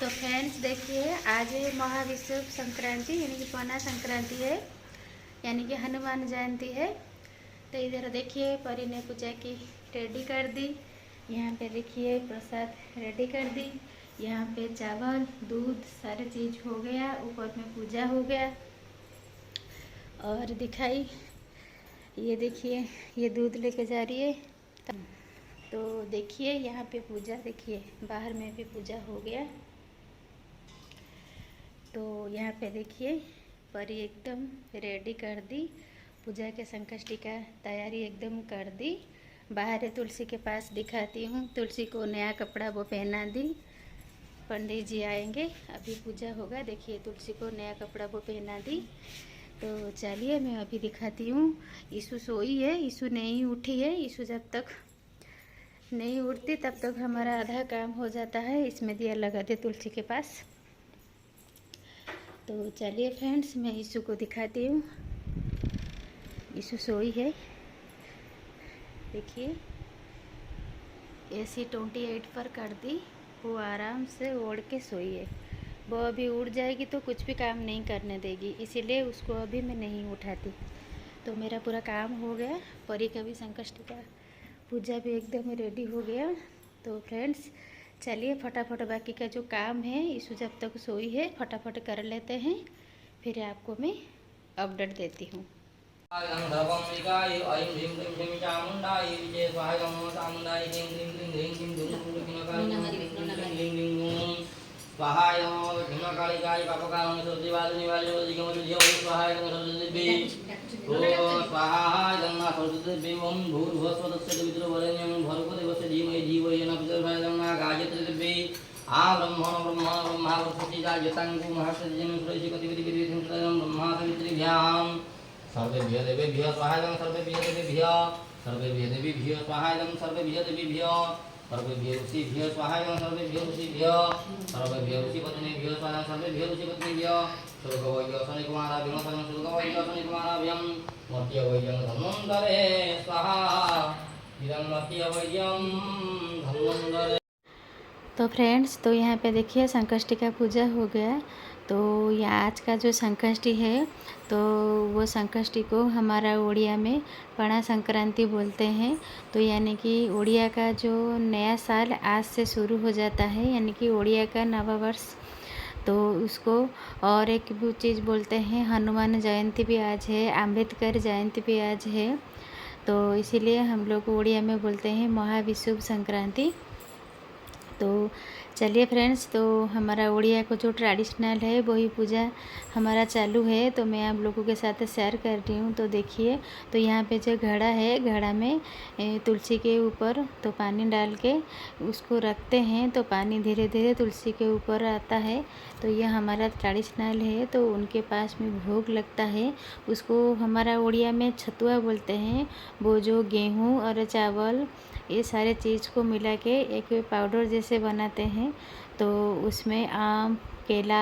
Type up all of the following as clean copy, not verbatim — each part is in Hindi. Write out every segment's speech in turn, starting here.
तो फ्रेंड्स देखिए, आज है महाविषुव संक्रांति यानी कि पौना संक्रांति है, यानी कि हनुमान जयंती है। तो इधर देखिए परी ने पूजा की रेडी कर दी। यहाँ पे देखिए प्रसाद रेडी कर दी। यहाँ पे चावल दूध सारे चीज़ हो गया, ऊपर में पूजा हो गया। और दिखाई ये देखिए, ये दूध लेके जा रही है। तो देखिए यहाँ पे पूजा, देखिए बाहर में भी पूजा हो गया। तो यहाँ पे देखिए परी एकदम रेडी कर दी, पूजा के संकष्टी का तैयारी एकदम कर दी। बाहर है तुलसी के पास दिखाती हूँ, तुलसी को नया कपड़ा वो पहना दी। पंडित जी आएंगे, अभी पूजा होगा। देखिए तुलसी को नया कपड़ा वो पहना दी। तो चलिए मैं अभी दिखाती हूँ। ईशु सोई है, ईशु नहीं उठी है। ईशु जब तक नहीं उठती तब तक हमारा आधा काम हो जाता है। इसमें दिया लगा दे तुलसी के पास। तो चलिए फ्रेंड्स, मैं ईशु को दिखाती हूँ। ईशु सोई है, देखिए AC 28 पर कर दी। वो आराम से ओढ़ के सोई है। वो अभी उड़ जाएगी तो कुछ भी काम नहीं करने देगी, इसीलिए उसको अभी मैं नहीं उठाती। तो मेरा पूरा काम हो गया। परी का भी संकष्टी का पूजा भी एकदम रेडी हो गया। तो फ्रेंड्स चलिए फटाफट बाकी का जो काम है, ईशु जब तक सोई है फटाफट कर लेते हैं, फिर आपको मैं अपडेट देती हूँ। स्वाहाय कालिकाय पापकाम सर्वदेवादिनी वाल्योदिगमोदियो स्वाहाय सरस्वती ओम स्वाहा गंगा सरस्वती ओम भूर्भुवस्वतस्य विद्रुवरेण्यं भर्गोदेवस्य धीमहि धियो यो न प्रचोदयात् गंगा गायत्री देवी आ ब्रह्मा वृषिता यतांगु महर्षिजन सुरैषिकति विधिविधिं ब्रह्मा सवित्रिभ्यां सर्वेभ्यो देवेभ्यो स्वाहाय सर्वेभ्यो देवेभ्यो स्वाहाय सर्वेभ्यो देवेभ्यो सर्वेभ्यो ऋषिभ्यो स्वाहाय सर्वेभ्यो ऋषिभ्यो सर्वेभ्यो ऋषिपत्नीभ्यो स्वाहा सर्वेभ्यो ऋषिपत्नीभ्यो स्वर्गवैद्य शनिकुमाराभ्यं स्वर्गवैद्य शनिकुमाराभ्यं मर्त्यवैद्यं धन्वन्तरे स्वाहा इदं मर्त्यवैद्यं धन्वन्तरे। तो फ्रेंड्स, तो यहाँ पे देखिए संकष्टी का पूजा हो गया। तो ये आज का जो संकष्टी है, तो वो संकष्टी को हमारा उड़िया में पणा संक्रांति बोलते हैं। तो यानी कि उड़िया का जो नया साल आज से शुरू हो जाता है, यानी कि उड़िया का नवा वर्ष। तो उसको और एक भी चीज़ बोलते हैं, हनुमान जयंती भी आज है, अम्बेडकर जयंती भी आज है। तो इसीलिए हम लोग उड़िया में बोलते हैं महाविषुव संक्रांति। तो चलिए फ्रेंड्स, तो हमारा उड़िया को जो ट्रेडिशनल है वही पूजा हमारा चालू है, तो मैं आप लोगों के साथ शेयर कर रही हूँ। तो देखिए, तो यहाँ पे जो घड़ा है, घड़ा में तुलसी के ऊपर तो पानी डाल के उसको रखते हैं, तो पानी धीरे धीरे तुलसी के ऊपर आता है। तो यह हमारा ट्रेडिशनल है। तो उनके पास में भोग लगता है, उसको हमारा उड़िया में छतुआ बोलते हैं। वो जो गेहूँ और चावल ये सारे चीज़ को मिला के एक पाउडर जैसे बनाते हैं। तो उसमें आम, केला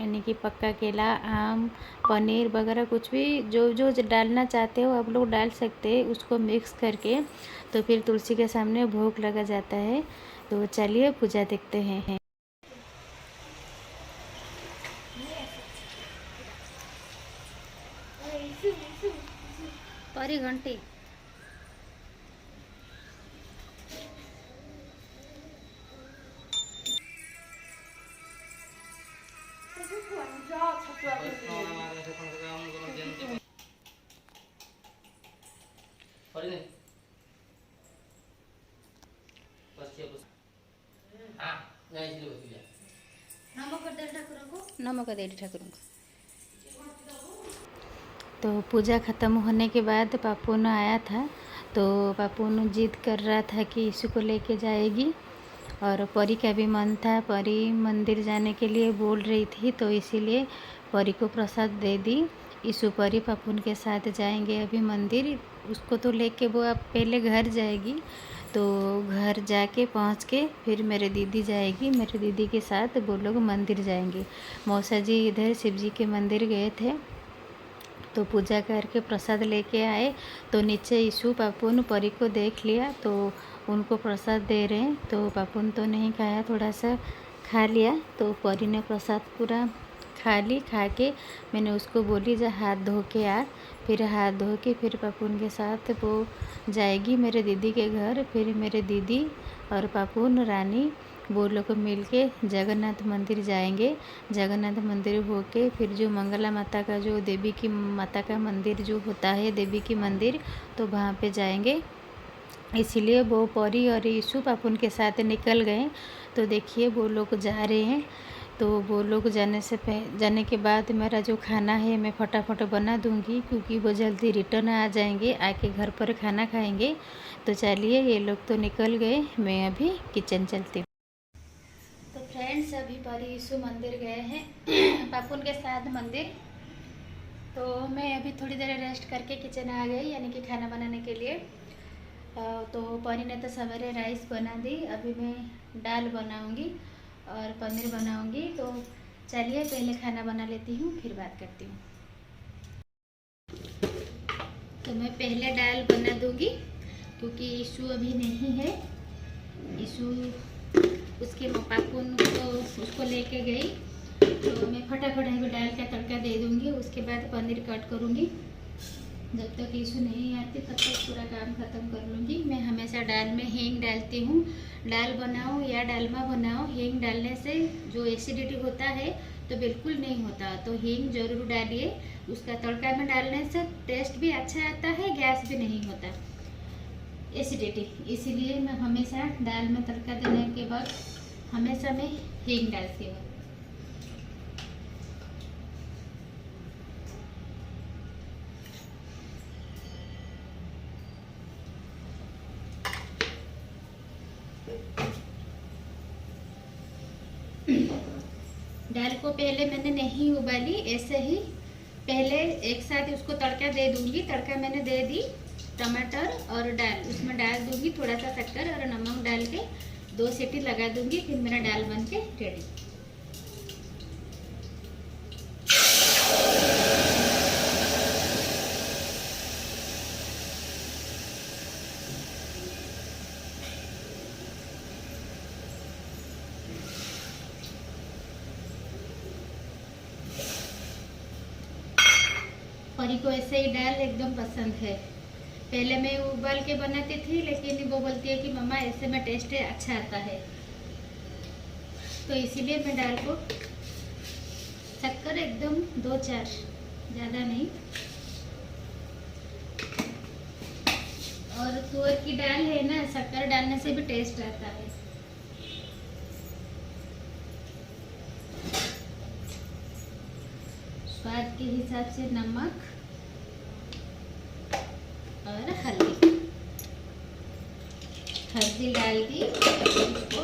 यानी कि पक्का केला, आम, पनीर वगैरह कुछ भी जो जो डालना चाहते हो आप लोग डाल सकते हैं, उसको मिक्स करके तो फिर तुलसी के सामने भोग लगा जाता है। तो चलिए पूजा देखते हैं। परी घंटी नमक दे ठाकुर को। तो पूजा ख़त्म होने के बाद पापून आया था। तो पापून जिद कर रहा था कि ईशु को लेके जाएगी, और परी का भी मन था, परी मंदिर जाने के लिए बोल रही थी। तो इसीलिए परी को प्रसाद दे दी। ईशु परी पापून के साथ जाएंगे अभी मंदिर। उसको तो लेके वो अब पहले घर जाएगी, तो घर जाके पहुंच के फिर मेरे दीदी जाएगी, मेरे दीदी के साथ वो लोग मंदिर जाएंगे। मौसा जी इधर शिव जी के मंदिर गए थे, तो पूजा करके प्रसाद लेके आए। तो नीचे ईशु पापुन परी को देख लिया, तो उनको प्रसाद दे रहे हैं। तो पापुन तो नहीं खाया, थोड़ा सा खा लिया। तो परी ने प्रसाद पूरा खा ली। खा के मैंने उसको बोली जा हाथ धो के आ। फिर हाथ धो के फिर पापुन के साथ वो जाएगी मेरे दीदी के घर। फिर मेरे दीदी और पापुन रानी वो लोग मिल के जगन्नाथ मंदिर जाएंगे। जगन्नाथ मंदिर होके फिर जो मंगला माता का जो देवी की माता का मंदिर जो होता है, देवी की मंदिर, तो वहाँ पे जाएंगे। इसीलिए वो परी और यीशु पापुन के साथ निकल गए। तो देखिए वो लोग जा रहे हैं। तो वो लोग जाने के बाद मेरा जो खाना है मैं फटाफट बना दूंगी, क्योंकि वो जल्दी रिटर्न आ जाएंगे, आके घर पर खाना खाएंगे। तो चलिए ये लोग तो निकल गए, मैं अभी किचन चलती हूँ। तो फ्रेंड्स अभी परी यीशु मंदिर गए हैं पापुन के साथ मंदिर। तो मैं अभी थोड़ी देर रेस्ट करके किचन आ गई, यानी कि खाना बनाने के लिए। तो परी ने तो सवेरे राइस बना दी, अभी मैं दाल बनाऊंगी और पनीर बनाऊंगी। तो चलिए पहले खाना बना लेती हूँ, फिर बात करती हूँ। तो मैं पहले दाल बना दूंगी, क्योंकि यीशु अभी नहीं है। यीशु उसके पापुन को उसको लेके गई, तो मैं फटाफट दाल का तड़का दे दूंगी। उसके बाद पनीर कट करूंगी। जब तक यीशु नहीं आती तब तक पूरा काम ख़त्म कर लूँगी। मैं हमेशा दाल में हींग डालती हूँ। दाल बनाओ या डालमा बनाओ, हींग डालने से जो एसिडिटी होता है तो बिल्कुल नहीं होता। तो हींग ज़रूर डालिए। उसका तड़का में डालने से टेस्ट भी अच्छा आता है, गैस भी नहीं होता, एसिडिटी। इसीलिए मैं हमेशा दाल में तड़का देने के बाद हमेशा मैं हींग डालती हूँ। दाल को पहले मैंने नहीं उबाली, ऐसे ही पहले एक साथ उसको तड़का दे दूंगी। तड़का मैंने दे दी, टमाटर और दाल उसमें डाल दूंगी, थोड़ा सा शक्कर और नमक डाल के 2 सीटी लगा दूंगी। फिर मेरा दाल बन के रेडी। परी को ऐसे ही दाल एकदम पसंद है। पहले मैं उबाल के बनाती थी, लेकिन वो बोलती है कि मम्मा ऐसे में टेस्ट अच्छा आता है। तो इसीलिए मैं दाल को शक्कर एकदम 2-4, ज़्यादा नहीं। और तुअर की दाल है ना, शक्कर डालने से भी टेस्ट आता है। स्वाद के हिसाब से नमक और हल्दी डाल दी। उसको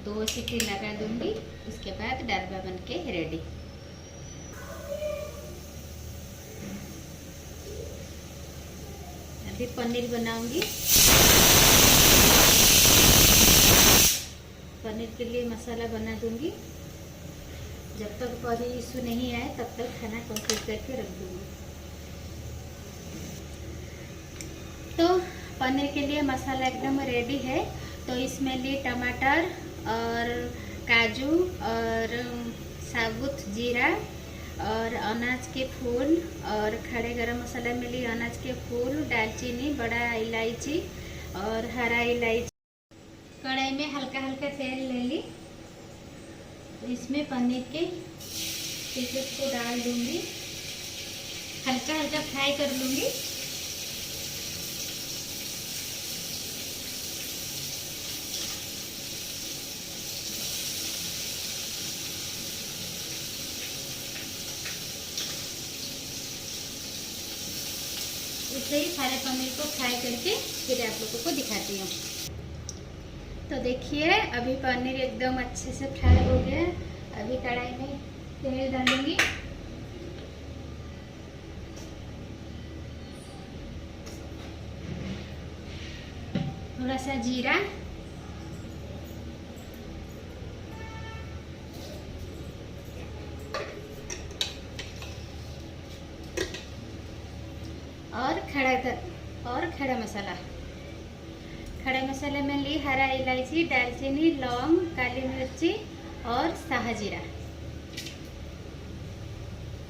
2 सीटी लगा दूंगी। उसके बाद डालवा बन के रेडी। अभी पनीर बनाऊंगी। पनीर के लिए मसाला बना दूंगी। जब तक परी यीशु नहीं आए तब तक खाना कंप्लीट करके रख दूंगी। तो पनीर के लिए मसाला एकदम रेडी है। तो इसमें लिए टमाटर और काजू और साबुत जीरा और अनाज के फूल और खड़े गरम मसाला में लिए अनाज के फूल, दालचीनी, बड़ा इलायची और हरा इलायची। कढ़ाई में हल्का हल्का तेल ले ली। इसमें पनीर के पीसेस को डाल दूंगी, हल्का हल्का फ्राई कर लूंगी। इसे ही सारे पनीर को फ्राई करके फिर आप लोगों को दिखाती हूँ। तो देखिए अभी पनीर एकदम अच्छे से फ्राई हो गया। अभी कढ़ाई में तेल डालूंगी। थोड़ा सा जीरा, और खड़ा मसाला। खड़े मसाले में ली हरा इलायची, दालचीनी, लौंग, काली मिर्ची और साहजीरा।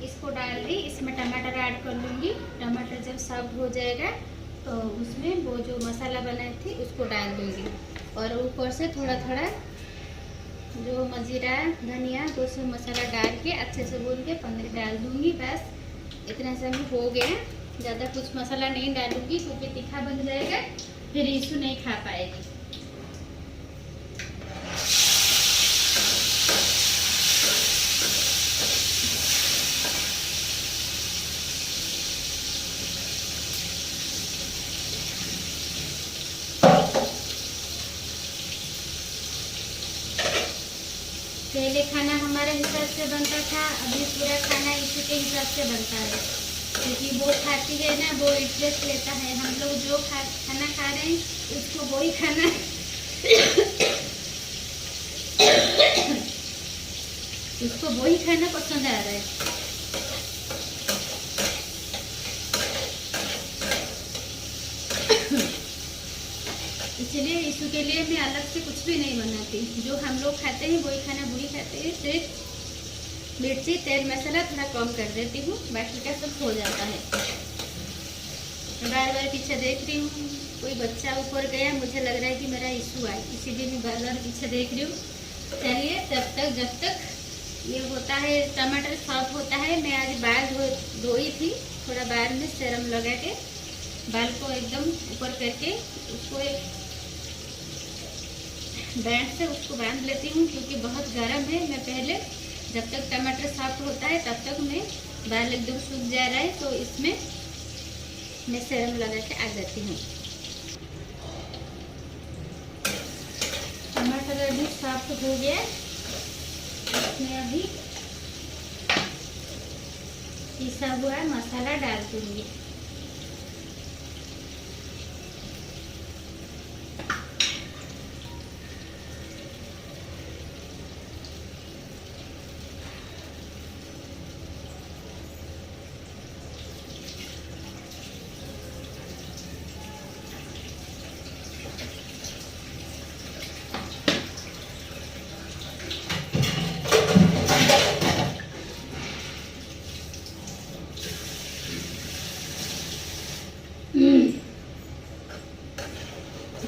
इसको डाल दी। इसमें टमाटर ऐड कर लूँगी। टमाटर जब सॉफ्ट हो जाएगा तो उसमें वो जो मसाला बनाई थी उसको डाल दूँगी और ऊपर से थोड़ा थोड़ा जो मजीरा, धनिया, वो सब मसाला डाल के अच्छे से भून के पनीर डाल दूँगी। बस इतना सब हो गया। ज़्यादा कुछ मसाला नहीं डालूँगी क्योंकि तीखा बन जाएगा, फिर यीशु नहीं खा पाएगी। पहले खाना हमारे हिसाब से बनता था, अभी पूरा खाना इसी के हिसाब से बनता है क्योंकि वो खाती है ना, वो इंटरेस्ट लेता है। हम लोग जो खाना खा रहे हैं उसको वही खाना उसको वही खाना पसंद आ रहा है। इसलिए यीशु के लिए मैं अलग से कुछ भी नहीं बनाती। जो हम लोग खाते हैं वही खाना वही खाते हैं। सिर्फ मिर्ची, तेल, मसाला थोड़ा कम कर देती हूँ, बाकी का सब हो जाता है। बार बार पीछे देख रही हूँ, कोई बच्चा ऊपर गया, मुझे लग रहा है कि मेरा यीशु आए, इसीलिए मैं बार बार पीछे देख रही हूँ। चलिए जब तक ये होता है, टमाटर सॉफ्ट होता है। मैं आज बाल धोई थी, थोड़ा बाल में सीरम लगा के बाल को एकदम ऊपर करके उसको एक बैंड से उसको बांध लेती हूँ क्योंकि बहुत गर्म है। मैं पहले जब तक टमाटर सॉफ्ट होता है तब तक मैं बाल एकदम सूख जा रहा है तो इसमें मैं सीरम लगा के आ जाती हूँ। टमाटर अभी सॉफ्ट हो गया, इसमें अभी पिसा हुआ मसाला डाल दूँगी।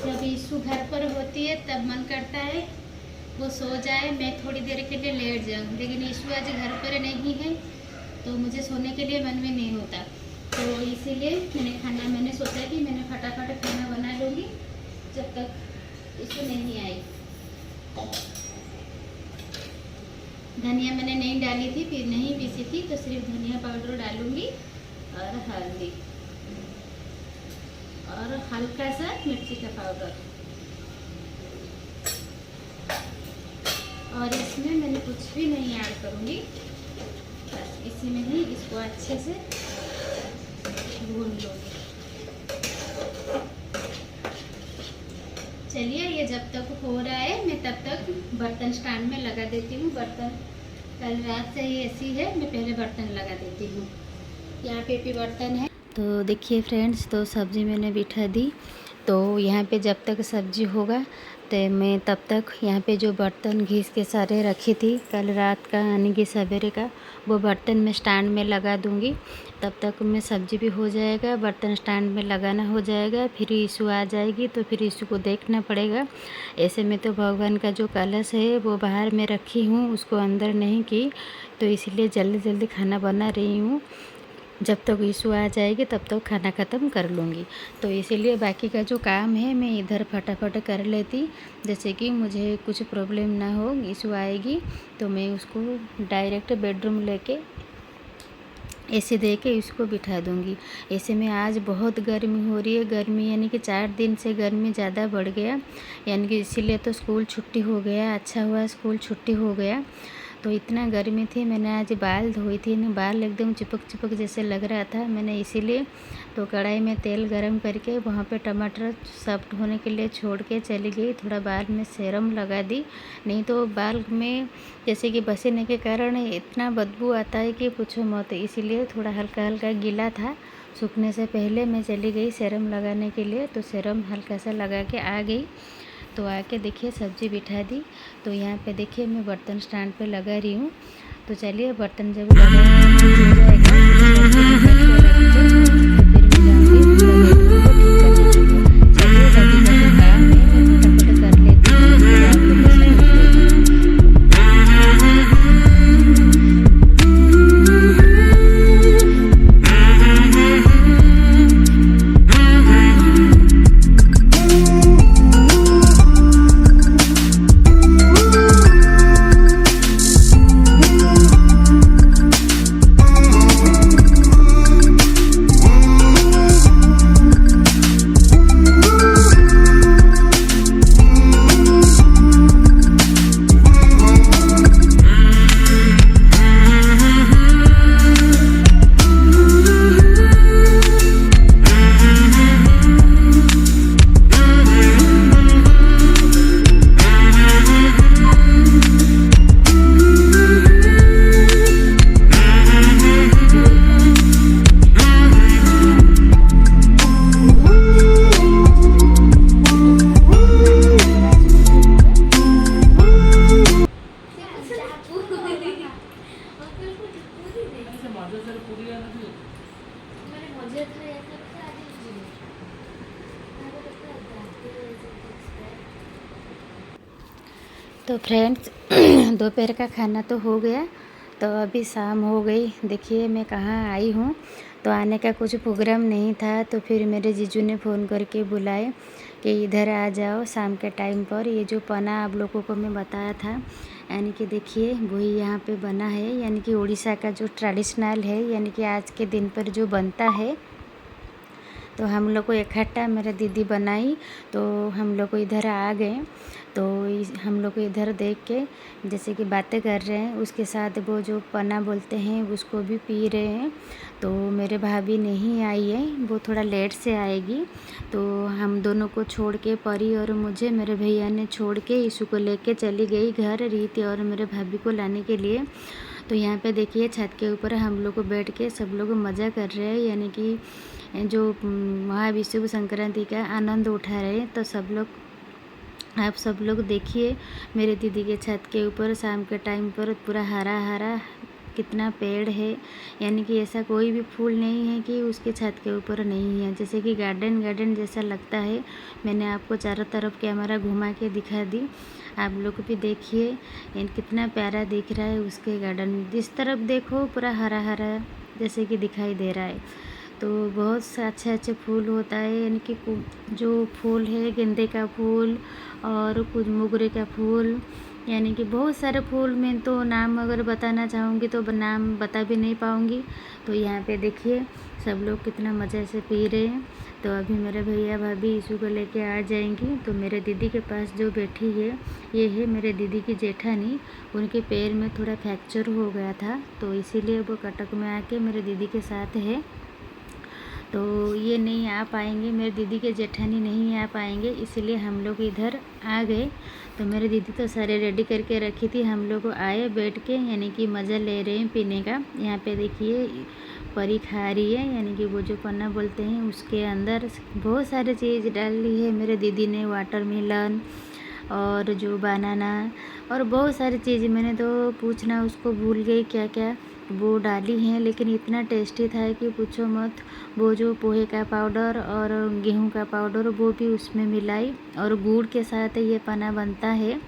जब यीशु घर पर होती है तब मन करता है वो सो जाए, मैं थोड़ी देर के लिए लेट जाऊं, लेकिन यीशु आज घर पर नहीं है तो मुझे सोने के लिए मन में नहीं होता। तो इसीलिए मैंने सोचा कि मैंने फटाफट खाना बना लूँगी जब तक यीशु नहीं आई। धनिया मैंने नहीं डाली थी, फिर नहीं पीसी थी, तो सिर्फ धनिया पाउडर डालूँगी और हल्दी और हल्का सा मिर्ची का पाउडर। और इसमें मैंने कुछ भी नहीं ऐड करूँगी, बस इसी में ही इसको अच्छे से भून लूँगी। चलिए ये जब तक हो रहा है मैं तब तक बर्तन स्टैंड में लगा देती हूँ। बर्तन कल रात से ही ऐसी है, मैं पहले बर्तन लगा देती हूँ। यहाँ पे भी बर्तन है। तो देखिए फ्रेंड्स, तो सब्ज़ी मैंने बिठा दी। तो यहाँ पे जब तक सब्ज़ी होगा तो मैं तब तक यहाँ पे जो बर्तन घिस के सारे रखी थी कल रात का यानी कि सवेरे का, वो बर्तन में स्टैंड में लगा दूँगी। तब तक में सब्ज़ी भी हो जाएगा, बर्तन स्टैंड में लगाना हो जाएगा। फिर यीशु आ जाएगी तो फिर यीशु को देखना पड़ेगा। ऐसे में तो भगवान का जो कलश है वो बाहर में रखी हूँ, उसको अंदर नहीं की, तो इसलिए जल्दी जल्दी खाना बना रही हूँ। जब तक यीशु आ जाएगी तब तक खाना ख़त्म कर लूँगी। तो इसीलिए बाकी का जो काम है मैं इधर फटाफट कर लेती, जैसे कि मुझे कुछ प्रॉब्लम ना हो। यीशु आएगी तो मैं उसको डायरेक्ट बेडरूम लेके एसी दे के इसको बिठा दूँगी। ऐसे में आज बहुत गर्मी हो रही है, गर्मी यानी कि 4 दिन से गर्मी ज़्यादा बढ़ गया, यानी कि इसीलिए तो स्कूल छुट्टी हो गया। अच्छा हुआ स्कूल छुट्टी हो गया। तो इतना गर्मी थी, मैंने आज बाल धोई थी ना, बाल एकदम चिपक चिपक जैसे लग रहा था। मैंने इसीलिए तो कढ़ाई में तेल गरम करके वहाँ पे टमाटर सॉफ्ट होने के लिए छोड़ के चली गई। थोड़ा बाल में सेरम लगा दी, नहीं तो बाल में जैसे कि पसीने के कारण इतना बदबू आता है कि पूछो मत। इसीलिए थोड़ा हल्का हल्का गीला था, सूखने से पहले मैं चली गई सेरम लगाने के लिए। तो सेरम हल्का सा लगा के आ गई। तो आके देखिए सब्ज़ी बिठा दी। तो यहाँ पे देखिए मैं बर्तन स्टैंड पे लगा रही हूँ। तो चलिए बर्तन जब लगा हो जाएगा तो फ्रेंड्स दोपहर का खाना तो हो गया। तो अभी शाम हो गई। देखिए मैं कहाँ आई हूँ। तो आने का कुछ प्रोग्राम नहीं था, तो फिर मेरे जीजू ने फ़ोन करके बुलाए कि इधर आ जाओ शाम के टाइम पर। ये जो पना आप लोगों को मैं बताया था, यानी कि देखिए वही यहाँ पे बना है, यानी कि उड़ीसा का जो ट्रेडिशनल है, यानी कि आज के दिन पर जो बनता है। तो हम लोग को इकट्ठा मेरा दीदी बनाई, तो हम लोग को इधर आ गए। तो हम लोग को इधर देख के जैसे कि बातें कर रहे हैं, उसके साथ वो जो पना बोलते हैं उसको भी पी रहे हैं। तो मेरे भाभी नहीं आई है, वो थोड़ा लेट से आएगी। तो हम दोनों को छोड़ के, परी और मुझे मेरे भैया ने छोड़ के यीशु को लेके चली गई घर, रीति और मेरे भाभी को लाने के लिए। तो यहाँ पे देखिए छत के ऊपर हम लोग को बैठ के सब लोग मज़ा कर रहे हैं, यानी कि जो महाविषुव संक्रांति का आनंद उठा रहे हैं। तो आप सब लोग देखिए मेरे दीदी के छत के ऊपर शाम के टाइम पर पूरा हरा हरा कितना पेड़ है, यानी कि ऐसा कोई भी फूल नहीं है कि उसके छत के ऊपर नहीं है, जैसे कि गार्डन जैसा लगता है। मैंने आपको चारों तरफ कैमरा घुमा के दिखा दी, आप लोग भी देखिए कितना प्यारा दिख रहा है उसके गार्डन। जिस तरफ देखो पूरा हरा हरा जैसे कि दिखाई दे रहा है। तो बहुत अच्छे फूल होता है, यानी कि जो फूल है गेंदे का फूल और कुछ मोगरे का फूल, यानी कि बहुत सारे फूल। मैं तो नाम अगर बताना चाहूँगी तो नाम बता भी नहीं पाऊँगी। तो यहाँ पे देखिए सब लोग कितना मज़े से पी रहे हैं। तो अभी मेरे भैया भाभी यीशु को लेके आ जाएंगी। तो मेरे दीदी के पास जो बैठी है ये है मेरे दीदी की जेठानी। उनके पैर में थोड़ा फ्रैक्चर हो गया था, तो इसीलिए वो कटक में आके मेरे दीदी के साथ है। तो ये नहीं आ पाएंगे, मेरे दीदी के जेठानी नहीं आ पाएंगे, इसीलिए हम लोग इधर आ गए। तो मेरी दीदी तो सारे रेडी करके रखी थी, हम लोग आए बैठ के, यानी कि मज़ा ले रहे हैं पीने का। यहाँ पे देखिए परी खा रही है, यानी कि वो जो पन्ना बोलते हैं उसके अंदर बहुत सारी चीज़ डाली है मेरे दीदी ने, वाटरमेलन और जो बनाना और बहुत सारी चीज़, मैंने तो पूछना उसको भूल गई क्या क्या वो डाली हैं, लेकिन इतना टेस्टी था कि पूछो मत। वो जो पोहे का पाउडर और गेहूं का पाउडर वो भी उसमें मिलाई, और गुड़ के साथ ये पना बनता है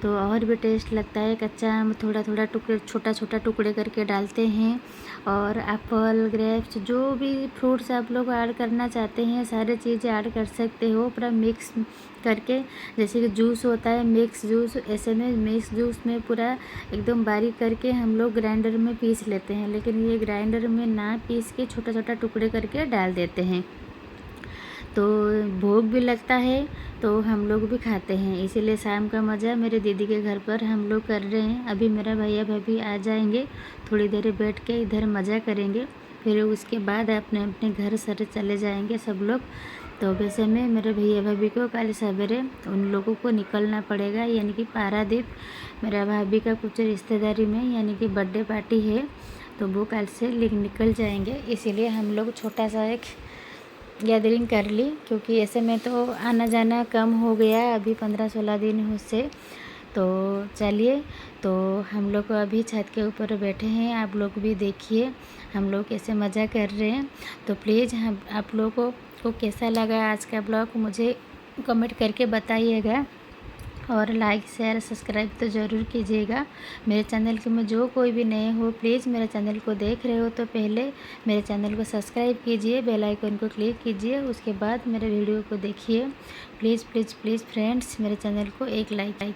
तो और भी टेस्ट लगता है। कच्चा आम थोड़ा थोड़ा टुकड़े छोटा टुकड़े करके डालते हैं, और एप्पल ग्रेप्स जो भी फ्रूट्स आप लोग ऐड करना चाहते हैं सारे चीज़ें ऐड कर सकते हो, पूरा मिक्स करके। जैसे कि जूस होता है मिक्स जूस, ऐसे में मिक्स जूस में पूरा एकदम बारीक करके हम लोग ग्राइंडर में पीस लेते हैं, लेकिन ये ग्राइंडर में ना पीस के छोटा छोटा टुकड़े करके डाल देते हैं। तो भोग भी लगता है, तो हम लोग भी खाते हैं। इसीलिए शाम का मज़ा मेरे दीदी के घर पर हम लोग कर रहे हैं। अभी मेरा भैया भाभी आ जाएंगे, थोड़ी देर बैठ के इधर मज़ा करेंगे, फिर उसके बाद अपने अपने घर सर चले जाएंगे सब लोग। तो वैसे में मेरे भैया भाभी को कल सवेरे उन लोगों को निकलना पड़ेगा, यानी कि पारादीप मेरा भाभी का कुछ रिश्तेदारी में यानी कि बर्थडे पार्टी है, तो वो कल से निकल जाएंगे। इसीलिए हम लोग छोटा सा एक गैदरिंग कर ली, क्योंकि ऐसे में तो आना जाना कम हो गया अभी 15-16 दिन से। तो चलिए, तो हम लोग अभी छत के ऊपर बैठे हैं, आप लोग भी देखिए हम लोग कैसे मज़ा कर रहे हैं। तो प्लीज़ हम आप लोगों को कैसा लगा आज का ब्लॉग मुझे कमेंट करके बताइएगा, और लाइक शेयर सब्सक्राइब तो ज़रूर कीजिएगा मेरे चैनल के में। जो कोई भी नए हो प्लीज़ मेरे चैनल को देख रहे हो तो पहले मेरे चैनल को सब्सक्राइब कीजिए, बेल आइकन को क्लिक कीजिए, उसके बाद मेरे वीडियो को देखिए। प्लीज़ प्लीज़ प्लीज़ फ्रेंड्स, मेरे चैनल को एक लाइक